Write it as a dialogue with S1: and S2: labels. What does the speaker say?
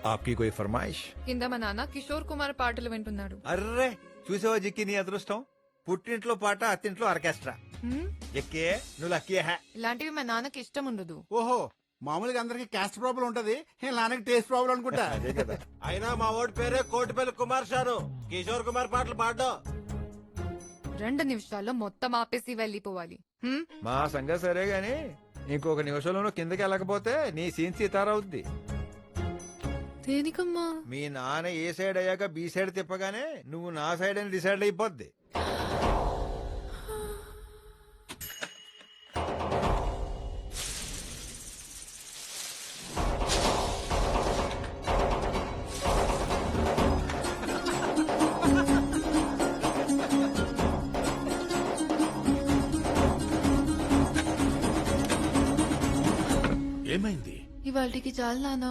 S1: आपकी कोई फरमाइश?
S2: కింద మా నాన్న కిషోర్ కుమార్ పాటలు వింటున్నాడు.
S1: అర్రే చూసావా జిక్కి నీ అదృష్టం. పుట్టింట్లో పాట అత్తింట్లో ఆర్కెస్ట్రా.
S2: హ్మ్?
S1: ఎక్కే నువ్వు లక్కీ హే.
S2: ఇలాంటివి మా నాన్నకి ఇష్టం ఉండదు.
S3: ఓహో మామూలుగా అందరికి క్యాస్ట్ ప్రాబ్లం ఉంటది నాన్నకి టేస్ట్ ప్రాబ్లం అనుకుంటా.
S1: అదే కదా.
S4: అయినా మా ఓడి పేరే కోటిపల్లి కుమార్ షాను. కిషోర్ కుమార్ పాటలు పాడడం
S2: 2 నిమిషాల్లో మొత్తం ఆపేసి వెళ్ళిపోవాలి. హ్మ్?
S1: మా సంగతి సరే గాని ఇంకొక నిమిషంలో కిందకి వెళ్ళకపోతే నీ సీన్ సీతారవుద్ది.
S2: దేనికమ్మా?
S1: మీ నాన్న ఏ సైడ్ అయ్యాక బి సైడ్ తిప్పగానే నువ్వు నా సైడ్ అని డిసైడ్ అయిపోద్ది.
S5: ఏమైంది?
S2: ఇవాళకి చాలు నాన్న.